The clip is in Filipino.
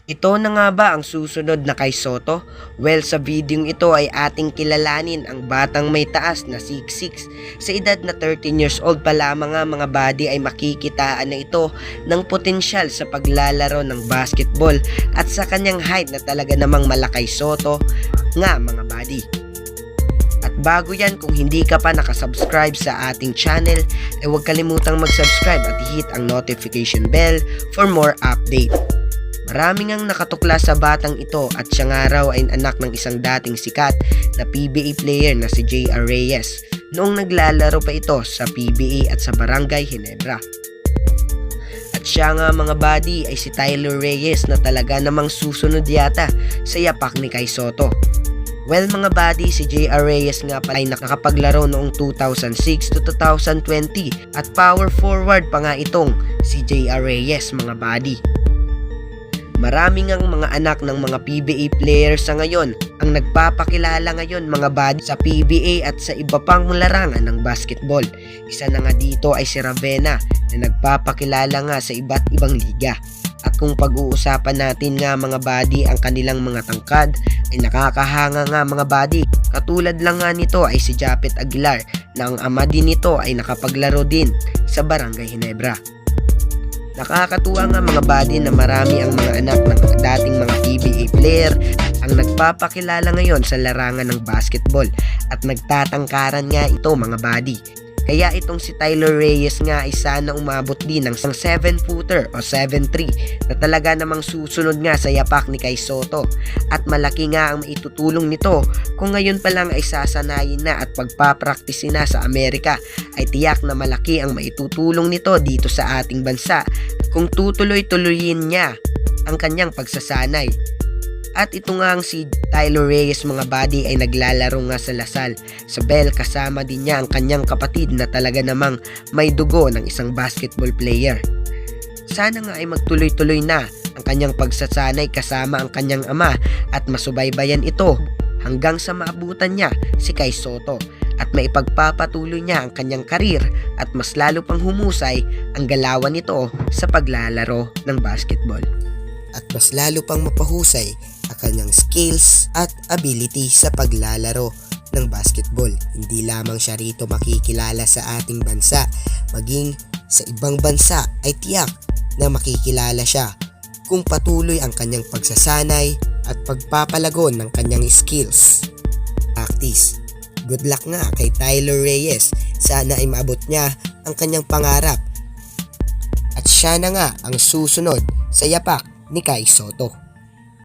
Ito na nga ba ang susunod na kay Soto? Well, sa videong ito ay ating kilalanin ang batang may taas na 6'6". Sa edad na 13 years old pa lamang nga mga buddy ay makikitaan na ito ng potensyal sa paglalaro ng basketball at sa kanyang height na talaga namang malakay Soto nga mga buddy. At bago yan, kung hindi ka pa nakasubscribe sa ating channel, ay huwag kalimutang mag-subscribe at i-hit ang notification bell for more update. Maraming ang nakatukla sa batang ito at siya nga raw ay anak ng isang dating sikat na PBA player na si J.R. Reyes noong naglalaro pa ito sa PBA at sa Barangay Ginebra. At siya nga mga buddy ay si Tyler Reyes na talaga namang susunod yata sa yapak ni Kai Soto. Well mga buddy, si J.R. Reyes nga pala ay nakapaglaro noong 2006 to 2020 at power forward pa nga itong si J.R. Reyes mga buddy. Maraming ang mga anak ng mga PBA players sa ngayon ang nagpapakilala ngayon mga buddy sa PBA at sa iba pang larangan ng basketball. Isa na nga dito ay si Ravenna na nagpapakilala nga sa iba't ibang liga. At kung pag-uusapan natin nga mga buddy ang kanilang mga tangkad ay nakakahanga nga mga buddy. Katulad lang nga nito ay si Japet Aguilar na ang ama din nito ay nakapaglaro din sa Barangay Ginebra. Nakakatuwa nga mga buddy na marami ang mga anak ng dating mga PBA player ang nagpapakilala ngayon sa larangan ng basketball at nagtatangkaran nga ito mga buddy. Kaya itong si Tyler Reyes nga ay sana umabot din ng 7-footer o 7'3" na talaga namang susunod nga sa yapak ni Kai Soto. At malaki nga ang maitutulong nito kung ngayon pa lang ay sasanayin na at pagpapraktisin na sa Amerika, ay tiyak na malaki ang maitutulong nito dito sa ating bansa kung tutuloy-tuloyin niya ang kanyang pagsasanay. At ito nga ang si Tyler Reyes mga buddy ay naglalaro nga sa Lasal. Sa Bell kasama din niya ang kanyang kapatid na talaga namang may dugo ng isang basketball player. Sana nga ay magtuloy-tuloy na ang kanyang pagsasanay kasama ang kanyang ama at masubaybayan ito hanggang sa maabutan niya si Kai Soto at maipagpapatuloy niya ang kanyang karir at mas lalo pang humusay ang galawan nito sa paglalaro ng basketball. At mas lalo pang mapahusay ang kanyang skills at ability sa paglalaro ng basketball. Hindi lamang siya rito makikilala sa ating bansa, maging sa ibang bansa ay tiyak na makikilala siya kung patuloy ang kanyang pagsasanay at pagpapalagon ng kanyang skills. Practice. Good luck nga kay Tyler Reyes. Sana ay maabot niya ang kanyang pangarap. At siya na nga ang susunod sa yapak ni Kai Soto.